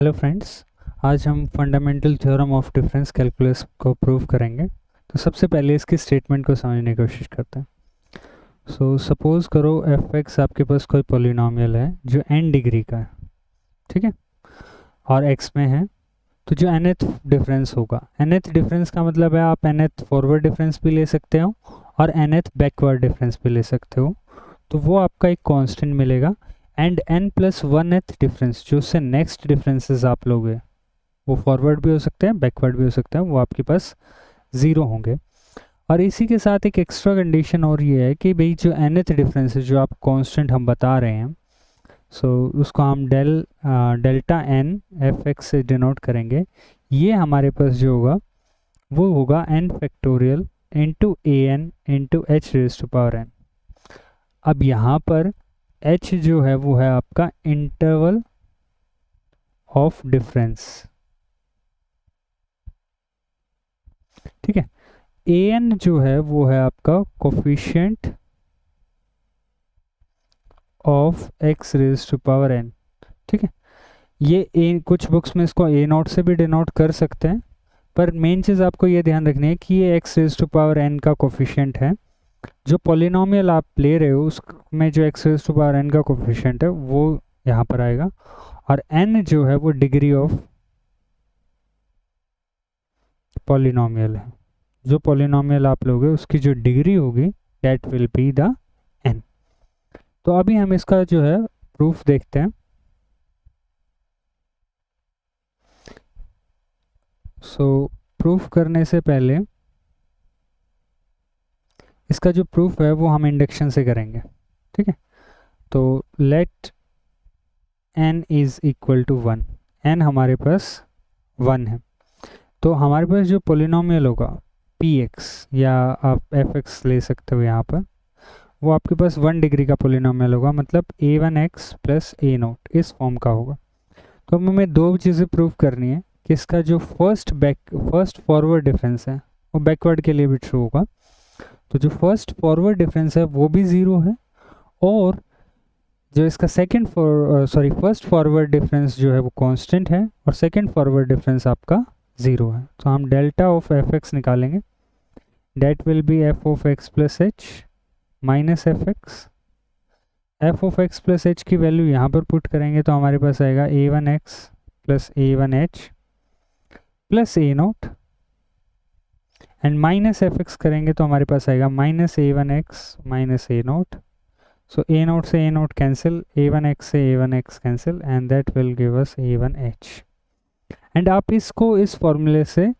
Hello friends, आज हम fundamental theorem of difference calculus को प्रूव करेंगे। तो सबसे पहले इसकी स्टेटमेंट को समझने की कोशिश करते हैं। सपोज करो एफ एक्स आपके पास कोई पॉलिनोमियल है जो n डिग्री का है, ठीक है, और x में है। तो जो nth डिफरेंस होगा, nth डिफरेंस का मतलब है आप nth फॉरवर्ड डिफरेंस भी ले सकते हो और nth बैकवर्ड डिफरेंस भी ले सकते हो। तो वो आपका एक कांस्टेंट मिलेगा एंड n+1th डिफरेंस जो उससे नेक्स्ट डिफरेंसेस आप लोगे वो फॉरवर्ड भी हो सकते हैं, बैकवर्ड भी हो सकते हैं, वो आपके पास ज़ीरो होंगे। और इसी के साथ एक एक्स्ट्रा कंडीशन और ये है कि भाई जो nth डिफरेंस है जो आप कांस्टेंट हम बता रहे हैं, उसको हम डेल्टा n एफ एक्स से डिनोट करेंगे। ये हमारे पास जो होगा वो होगा n factorial into a n into h raise to power n। अब यहाँ पर h जो है वो है आपका इंटरवल ऑफ डिफरेंस, ठीक है। ए एन जो है वो है आपका coefficient of x raise to power n, ठीक है। ये ए, कुछ बुक्स में इसको ए नोट से भी डिनोट कर सकते हैं, पर मेन चीज़ आपको ये ध्यान रखनी है कि ये x raise to power n का कोफिशिएंट है। जो पॉलिनोमियल आप ले रहे हो उसमें जो x raise to power n का कोफिशिएंट है वो यहाँ पर आएगा, और n जो है वो डिग्री ऑफ पॉलिनोमियल है। जो पॉलिनोमियल आप लोगे उसकी जो डिग्री होगी that will be the n। तो अभी हम इसका जो है प्रूफ देखते हैं। प्रूफ करने से पहले इसका जो प्रूफ है वो हम इंडक्शन से करेंगे, ठीक है। तो let n is equal to 1, n हमारे पास 1 है। तो हमारे पास जो पोलिनोमियल होगा px, या आप fx ले सकते हो यहाँ पर, वो आपके पास 1 डिग्री का पोलिनोमियल होगा, मतलब a1x प्लस a नोट इस फॉर्म का होगा। तो अब हमें दो चीज़ें प्रूव करनी है कि इसका जो फर्स्ट फॉरवर्ड डिफरेंस है वो बैकवर्ड के लिए भी ट्रू होगा। तो जो फर्स्ट फॉरवर्ड डिफरेंस है वो भी ज़ीरो है, और जो इसका फर्स्ट फॉरवर्ड डिफरेंस जो है वो कांस्टेंट है, और सेकंड फॉरवर्ड डिफरेंस आपका ज़ीरो है। तो हम डेल्टा ऑफ एफ एक्स निकालेंगे, that will be f of x plus H minus F x. F of x plus h की वैल्यू यहाँ पर पुट करेंगे तो हमारे पास आएगा a1x plus a1h plus a naught, and minus F x करेंगे तो हमारे पास आएगा minus a1x minus a naught. So a naught से a नोट कैंसिल, a1x से a1x cancel, and that will give us a1h। And आप इसको इस फॉर्मूले से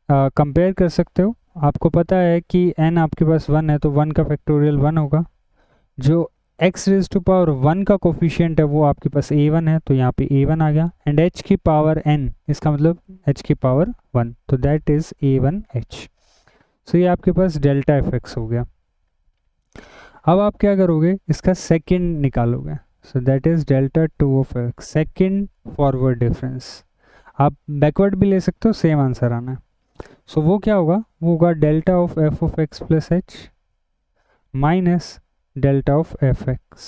कंपेयर कर सकते हो। आपको पता है कि n आपके पास 1 है तो 1 का फैक्टोरियल 1 होगा। जो x रेज टू पावर 1 का कोफिशिएंट है वो आपके पास a1 है, तो यहाँ पे a1 आ गया, एंड h की पावर n, इसका मतलब h की पावर 1, तो दैट इज a1h। सो ये आपके पास डेल्टा एफ एक्स हो गया। अब आप क्या करोगे, इसका सेकंड निकालोगे, सो that is delta 2 of x, second forward difference. आप बैकवर्ड भी ले सकते हो, सेम आंसर आना है। सो वो क्या होगा, वो होगा delta of F of x plus H minus delta of F X.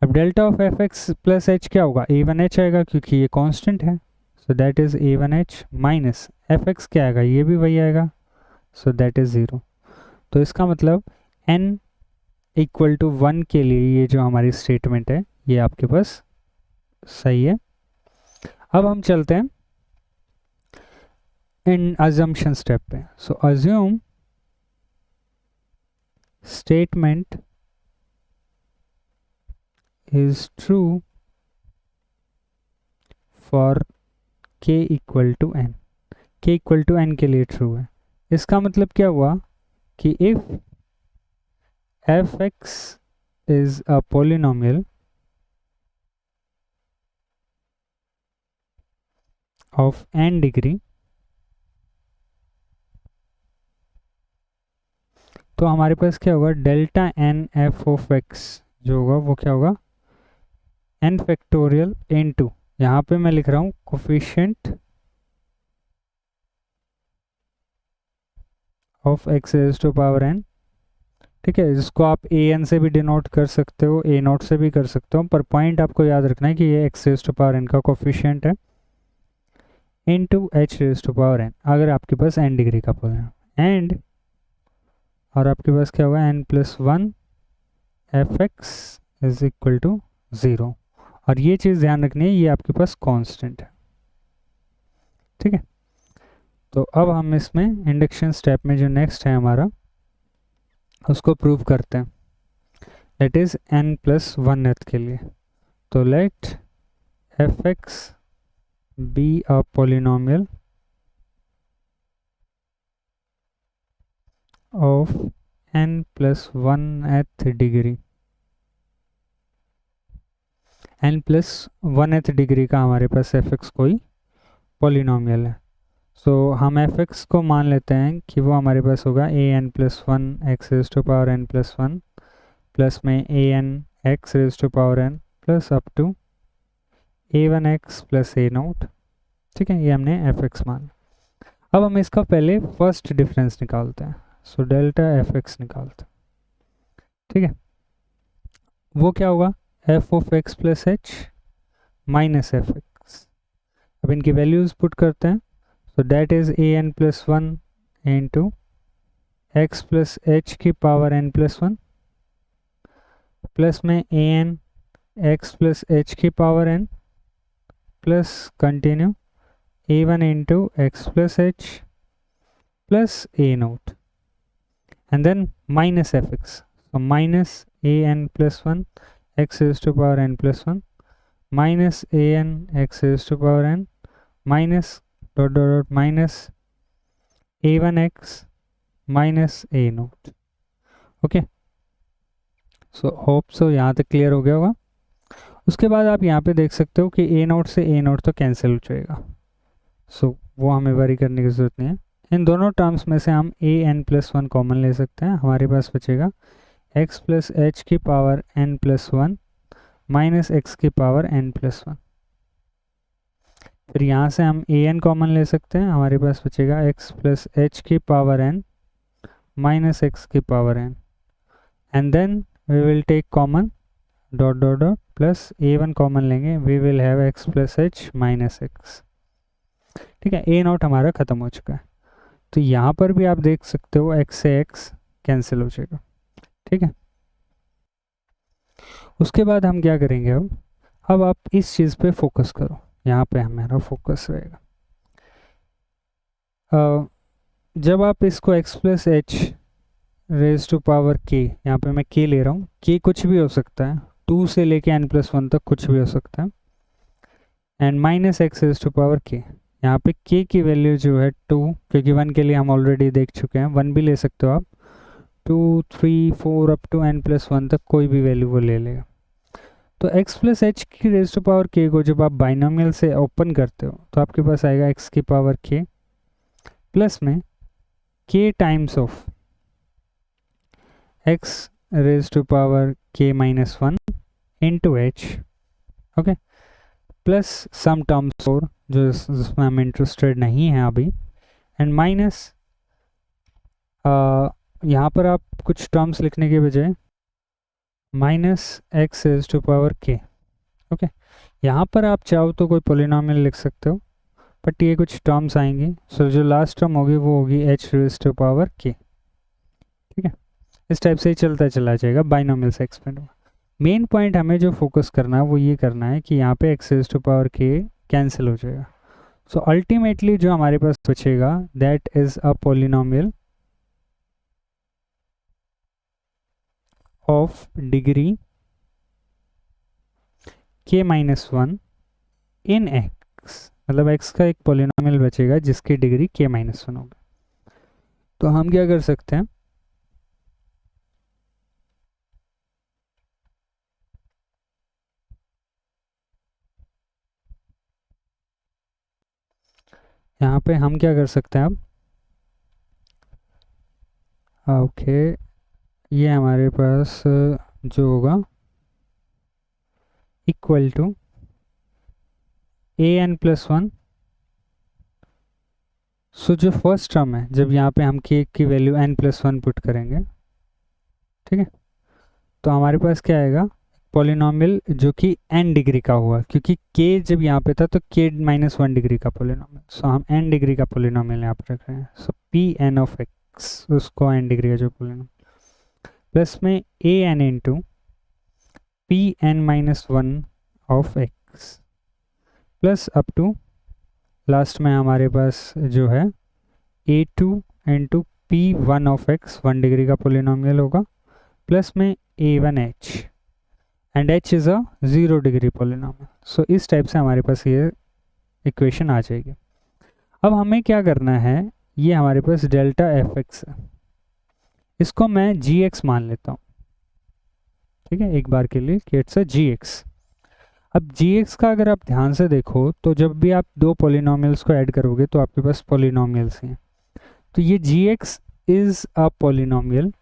अब delta of F X plus H क्या होगा, a1h आएगा क्योंकि ये कांस्टेंट है, so that is a1h minus F X क्या आएगा, ये भी वही आएगा, सो दैट इज 0। तो इसका मतलब n इक्वल टू 1 के लिए ये जो हमारी स्टेटमेंट है ये आपके पास सही है। अब हम चलते हैं इन अजम्पशन स्टेप पे। So assume statement is true for k equal to n, k equal to n के लिए ट्रू है। इसका मतलब क्या हुआ कि if F x is a polynomial of n degree, तो हमारे पास क्या होगा, delta n F of x जो होगा वो क्या होगा, n फैक्टोरियल इनटू, यहाँ पे मैं लिख रहा हूँ coefficient of x raise to power n ठीक है, जिसको आप ए एन से भी डिनोट कर सकते हो, ए नोट से भी कर सकते हो, पर पॉइंट आपको याद रखना है कि ये x raise to power n का कोफिशिएंट है into h raise to power n, अगर आपके पास एन डिग्री का पोलिनोमियल एंड, और आपके पास क्या होगा n plus one f x is equal to zero, और ये चीज़ ध्यान रखनी है, ये आपके पास कांस्टेंट है। ठीक है, तो अब हम इसमें इंडक्शन स्टेप में जो नेक्स्ट है हमारा, उसको प्रूव करते हैं, that is n plus one के लिए। तो let f x be a polynomial of n plus one degree, n plus one degree का हमारे पास एफ एक्स कोई पोलिनोमियल है। सो हम एफ एक्स को मान लेते हैं कि वो हमारे पास होगा a n plus one x raise to power n plus one plus में a n x raise to power n plus up to a one x plus a naught. ठीक है, ये हमने एफ एक्स मान। अब हम इसका पहले फर्स्ट डिफरेंस निकालते हैं, सो डेल्टा एफ एक्स निकालते हैं। ठीक है, वो क्या होगा F of x plus H minus F X. अब इनकी वैल्यूज पुट करते हैं, so that is a n plus 1 into x plus h की पावर n plus 1 प्लस में a n x plus h की power n plus continue a1 into x plus h plus a naught and then minus fx, so minus a n plus 1 x raised to power n plus 1 minus a n x raised to power n minus dot dot dot minus a1x minus a note. Okay, so hope so यहाँ तक clear हो गया होगा। उसके बाद आप यहाँ पे देख सकते हो कि a नोट से a नोट तो कैंसिल हो जाएगा, सो वो हमें वरी करने की ज़रूरत नहीं है। इन दोनों टर्म्स में से हम a n plus one common ले सकते हैं, हमारे पास बचेगा x प्लस एच की power n plus one minus x की पावर n प्लस वन। फिर यहाँ से हम ए एन कॉमन ले सकते हैं, हमारे पास बचेगा x प्लस एच की पावर n माइनस एक्स की power n and then we will take common dot dot dot plus a one common लेंगे, we will have x plus H minus x. ठीक है, ए नॉट हमारा ख़त्म हो चुका है, तो यहाँ पर भी आप देख सकते हो x से x कैंसिल हो जाएगा। ठीक है, उसके बाद हम क्या करेंगे, अब आप इस चीज़ पे फोकस करो, यहाँ पे हमारा फोकस रहेगा। जब आप इसको x plus h raise to power k, यहाँ पे मैं k ले रहा हूँ, k कुछ भी हो सकता है, 2 से लेके n प्लस वन तक कुछ भी हो सकता है, and minus x raise to power k, यहाँ पे k की वैल्यू जो है 2, क्योंकि 1 के लिए हम ऑलरेडी देख चुके हैं, 1 भी ले सकते हो आप, 2 3 4 up to n plus one तक कोई भी वैल्यू वो ले लेगा। तो x प्लस एच की रेज टू पावर k को जब आप बाइनोमियल से ओपन करते हो तो आपके पास आएगा x की पावर k प्लस में k times of x raise to power k minus one into h. Okay, plus some terms और जो जिसमें हम इंटरेस्टेड नहीं हैं अभी, एंड माइनस यहाँ पर आप कुछ टर्म्स लिखने के बजाय minus x raise to power k. Okay, यहाँ पर आप चाहो तो कोई पोलिनोमियल लिख सकते हो, बट ये कुछ टर्म्स आएंगी, सो जो लास्ट टर्म होगी वो होगी एच रेज टू पावर के। ठीक है, इस टाइप से ही चलता चला जाएगा बाइनोमियल से एक्सपेंड। मेन पॉइंट हमें जो फोकस करना है वो ये करना है कि यहाँ पे एक्स रेज टू पावर के कैंसिल हो जाएगा, सो अल्टीमेटली जो हमारे पास बचेगा that is a polynomial of degree k minus one in x, मतलब x का एक पोलिनोमियल बचेगा जिसकी डिग्री k माइनस वन होगी। तो हम क्या कर सकते हैं, यहाँ पे हम क्या कर सकते हैं अब, ओके, ये हमारे पास जो होगा equal to a n plus one. So जो फर्स्ट टर्म है, जब यहाँ पे हम k की value n plus one put करेंगे ठीक है, तो हमारे पास क्या आएगा, पॉलिनॉमियल जो कि n डिग्री का हुआ, क्योंकि k जब यहाँ पे था तो k -1 डिग्री का पॉलिनॉमियल, सो हम n डिग्री का पॉलिनॉमियल यहाँ पर रख रहे हैं। So p n of x, उसको n डिग्री का जो पॉलिनॉमियल, प्लस में a n into p n -1 of x, plus up to last में हमारे पास जो है a2 into p one of x, 1 degree का पॉलिनॉमियल होगा, प्लस में a1h and h is a 0 degree polynomial. So इस टाइप से हमारे पास ये इक्वेशन आ जाएगी। अब हमें क्या करना है, ये हमारे पास डेल्टा एफ एक्स है, इसको मैं जी एक्स मान लेता हूँ, ठीक है, एक बार के लिए कि इट्स अ जी एक्स। अब जी एक्स का अगर आप ध्यान से देखो तो जब भी आप दो पॉलिनॉमियल्स को ऐड करोगे तो आपके पास पॉलिनॉमियल्स हैं, तो ये g x is a polynomial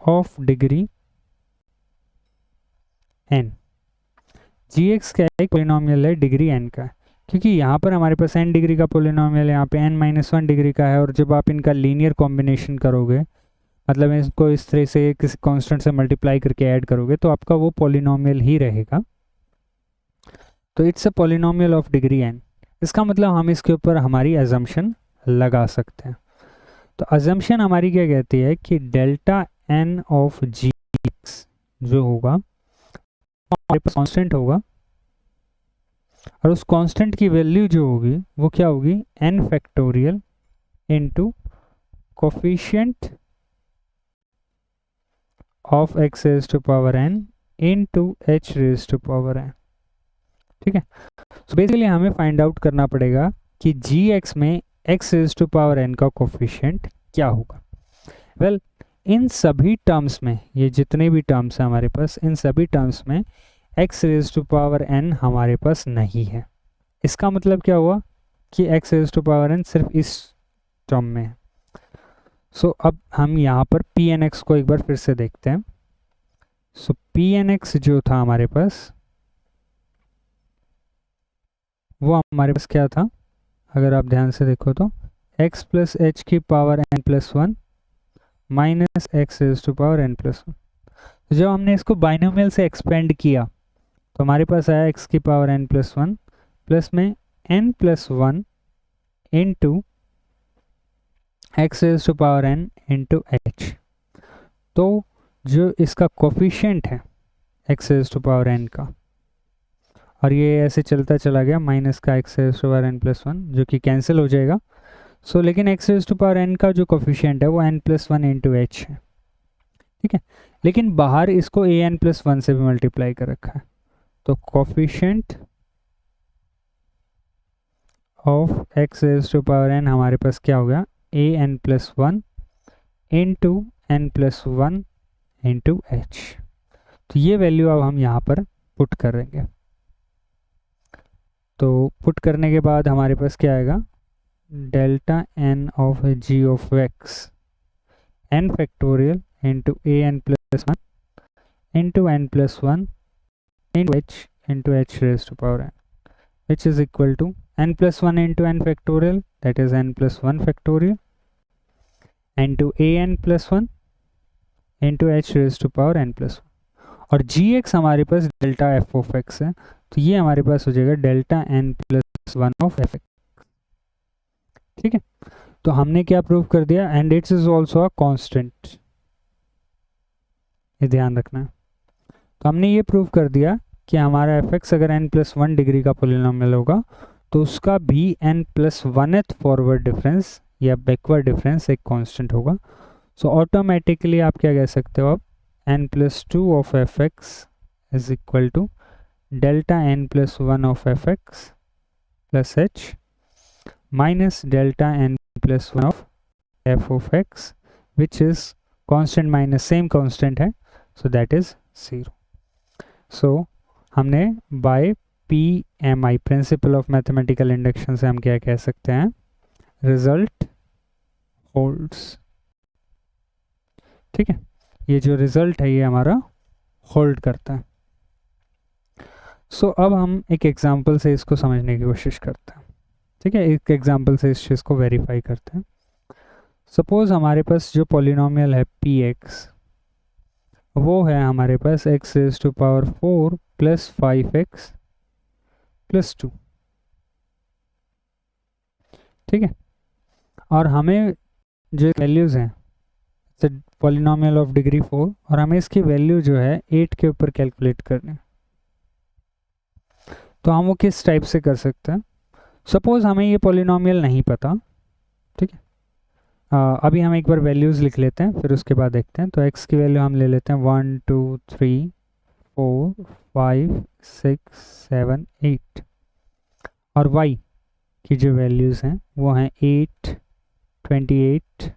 of degree n। G x क्या है, एक पॉलिनॉमियल है डिग्री n का, क्योंकि यहाँ पर हमारे पास n डिग्री का पॉलिनॉमियल है, यहाँ पे n-1 डिग्री का है, और जब आप इनका लीनियर कॉम्बिनेशन करोगे, मतलब इसको इस तरह से किसी कांस्टेंट से मल्टीप्लाई करके ऐड करोगे तो आपका वो पॉलिनॉमियल ही रहेगा। तो it's a polynomial of degree n। इसका मतलब हम इसके ऊपर हमारी अजम्पशन लगा सकते हैं। तो अजम्पशन हमारी क्या कहती है कि delta n of g x जो होगा हमारे पास कांस्टेंट होगा, और उस कांस्टेंट की वैल्यू जो होगी वो क्या होगी, n factorial into coefficient of x raise to power n into h raise to power n। ठीक है, तो बेसिकली हमें फाइंड आउट करना पड़ेगा कि gx में x raise to power n का कोफिशिएंट क्या होगा। वेल इन सभी टर्म्स में, ये जितने भी टर्म्स हैं हमारे पास, इन सभी टर्म्स में x raise to power n हमारे पास नहीं है। इसका मतलब क्या हुआ कि x raise to power n सिर्फ इस टर्म में है। सो अब हम यहाँ पर पी एन एक्स को एक बार फिर से देखते हैं। सो पी एन एक्स जो था हमारे पास, वो हमारे पास क्या था, अगर आप ध्यान से देखो तो x प्लस एच की power n+1 minus x raise to power n+1। जब हमने इसको बाइनोमियल से एक्सपेंड किया तो हमारे पास आया x की पावर n+1 प्लस में n+1 into x raise to power n into h. तो जो इसका कोफिशिएंट है x raise to power n का, और ये ऐसे चलता चला गया माइनस का x raise to power n+1 जो कि कैंसिल हो जाएगा। सो लेकिन x raise to power n का जो कोफिशिएंट है वो n+1 इंटू एच है, ठीक है, लेकिन बाहर इसको an+1 से भी मल्टीप्लाई कर रखा है। तो coefficient of x raise to power n हमारे पास क्या हो गया, an+1 into n+1 into h. तो ये वैल्यू अब हम यहाँ पर पुट करेंगे। तो पुट करने के बाद हमारे पास क्या आएगा, delta n of g of x n factorial into an+1 into n+1 into h raise to power n, which is equal to n+1 into n factorial, that is n+1 factorial into an+1 into h raised to power n+1। और gx हमारे पास delta f of x है, तो ये हमारे पास हो जाएगा delta n+1 of f। ठीक है, तो हमने क्या प्रूव कर दिया, and it's is also a constant, ये ध्यान रखना है। तो हमने ये प्रूव कर दिया कि हमारा f(x) अगर n+1 डिग्री का पॉलिनॉमियल होगा तो उसका भी n+1th फॉरवर्ड डिफरेंस या बैकवर्ड डिफरेंस एक कांस्टेंट होगा। सो ऑटोमेटिकली आप क्या कह सकते हो, अब n+2 of f(x) is equal to delta n+1 of f(x) plus h minus delta n+1 of f of x, which is constant minus same constant है, सो दैट इज 0। सो हमने by PMI principle of mathematical induction से हम क्या कह सकते हैं, result holds. ठीक है, ये जो रिजल्ट है ये हमारा होल्ड करता है। सो अब हम एक एग्जांपल से इसको समझने की कोशिश करते हैं। ठीक है, एक एग्जांपल से इस चीज़ को वेरीफाई करते हैं। सपोज हमारे पास जो पॉलिनोमियल है px वो है हमारे पास x raise to power 4 plus 5x plus 2, ठीक है। और हमें जो वैल्यूज़ हैं पॉलिनोमियल ऑफ डिग्री 4 और हमें इसकी वैल्यू जो है 8 के ऊपर कैलकुलेट करनी है। तो हम वो किस टाइप से कर सकते हैं? सपोज हमें ये पॉलिनोमियल नहीं पता, ठीक है। अभी हम एक बार वैल्यूज़ लिख लेते हैं, फिर उसके बाद देखते हैं। तो x की वैल्यू हम ले लेते हैं 1 2 3 4 5 6 7 8 और y की जो वैल्यूज़ हैं वो हैं 8 28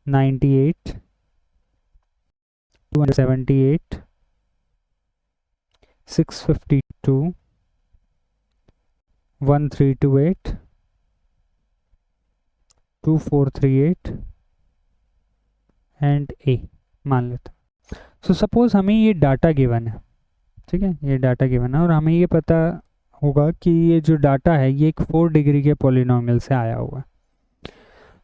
98 278 652 1328 2438 एंड ए मान लेते हैं। सो सपोज हमें ये डाटा गिवन है, ठीक है, ये डाटा गिवन है और हमें ये पता होगा कि ये जो डाटा है ये एक 4 डिग्री के पॉलिनोमियल से आया हुआ है।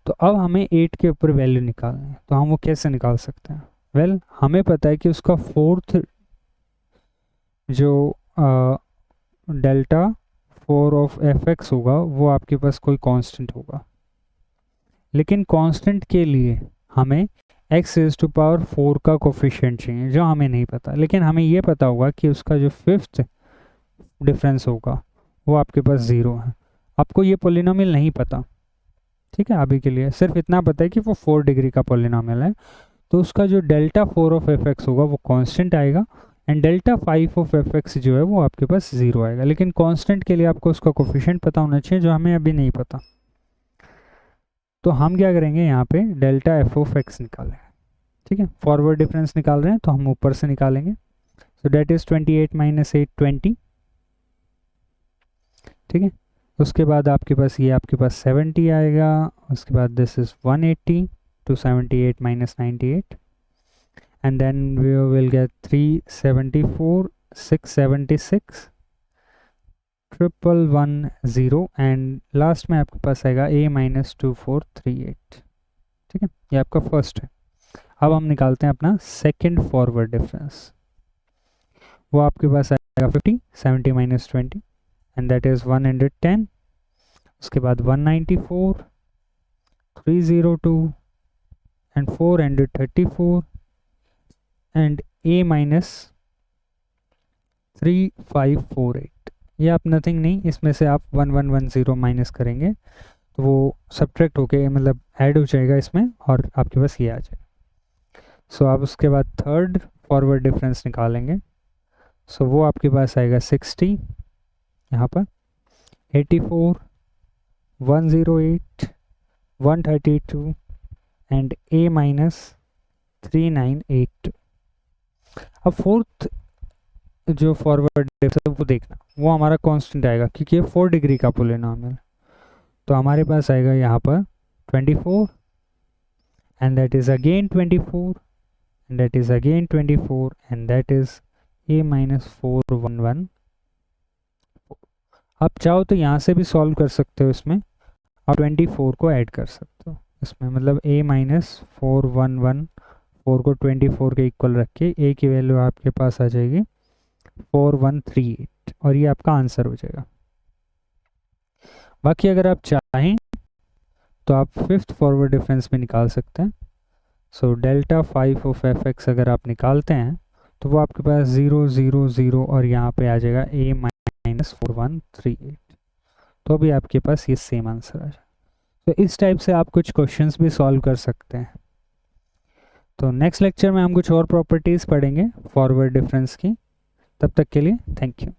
तो अब हमें 8 के ऊपर वैल्यू निकालनी है। तो हम वो कैसे निकाल सकते हैं? वेल हमें पता है कि उसका फोर्थ जो डेल्टा 4 ऑफ एफ एक्स होगा वो आपके पास कोई कांस्टेंट होगा, लेकिन कांस्टेंट के लिए हमें x रेज़ टू पावर 4 का कोफिशिएंट चाहिए जो हमें नहीं पता। लेकिन हमें ये पता होगा कि उसका जो फिफ्थ डिफरेंस होगा वो आपके पास 0 है। आपको ये पॉलिनोमियल नहीं पता, ठीक है। अभी के लिए सिर्फ इतना पता है कि वो 4 डिग्री का पॉलिनोमियल है। तो उसका जो डेल्टा 4 ऑफ एफ एक्स होगा वो कांस्टेंट आएगा and delta 5 of F x जो है वो आपके पास 0 आएगा। लेकिन कांस्टेंट के लिए आपको उसका कोफिशिएंट पता होना चाहिए जो हमें अभी नहीं पता। तो हम क्या करेंगे, यहाँ पे डेल्टा एफ ऑफ एक्स निकालेंगे, ठीक है। फॉरवर्ड डिफरेंस निकाल रहे हैं तो हम ऊपर से निकालेंगे। सो डेट इज 28 माइनस 8 20, ठीक है। उसके बाद आपके पास ये आपके पास 70 आएगा। उसके बाद this is 180 to 78 minus 98 and then we will get 374 676 110 and last में आपके पास आएगा a माइनस 2438, ठीक है। ये आपका फर्स्ट है। अब हम निकालते हैं अपना सेकंड फॉरवर्ड डिफरेंस। वो आपके पास आएगा 50 70 माइनस 20 एंड दैट इज 110। उसके बाद 194 302 and 434 and a minus 3548। ये आप नथिंग नहीं, इसमें से आप 1110 माइनस करेंगे तो वो सब्ट्रैक्ट होके मतलब ऐड हो जाएगा इसमें और आपके पास ये आ जाएगा। सो आप उसके बाद थर्ड फॉरवर्ड डिफरेंस निकालेंगे। सो वो आपके पास आएगा 60 यहाँ पर 84 108 132 एंड a माइनस 398। अब फोर्थ जो फॉरवर्ड डिफरेंस वो देखना, वो हमारा कांस्टेंट आएगा क्योंकि ये 4 डिग्री का पॉलिनोमियल। तो हमारे पास आएगा यहाँ पर 24 and that is again 24 and that is again 24 and that is a minus 411। आप चाहो तो यहाँ से भी सॉल्व कर सकते हो, इसमें आप 24 को ऐड कर सकते हो इसमें, मतलब a माइनस 411 4 को 24 के इक्वल रख के a की वैल्यू आपके पास आ जाएगी 4138 और ये आपका आंसर हो जाएगा। बाकी अगर आप चाहें तो आप फिफ्थ फॉरवर्ड डिफरेंस में निकाल सकते हैं। So delta 5 of F x अगर आप निकालते हैं तो वो आपके पास 0 0 0 और यहाँ पे आ जाएगा a माइनस 4138। तो अभी आपके पास ये सेम आंसर आ जाएगा। तो इस टाइप से आप कुछ क्वेश्चंस भी सॉल्व कर सकते हैं। तो नेक्स्ट लेक्चर में हम कुछ और प्रॉपर्टीज़ पढ़ेंगे फॉरवर्ड डिफरेंस की। तब तक के लिए थैंक यू।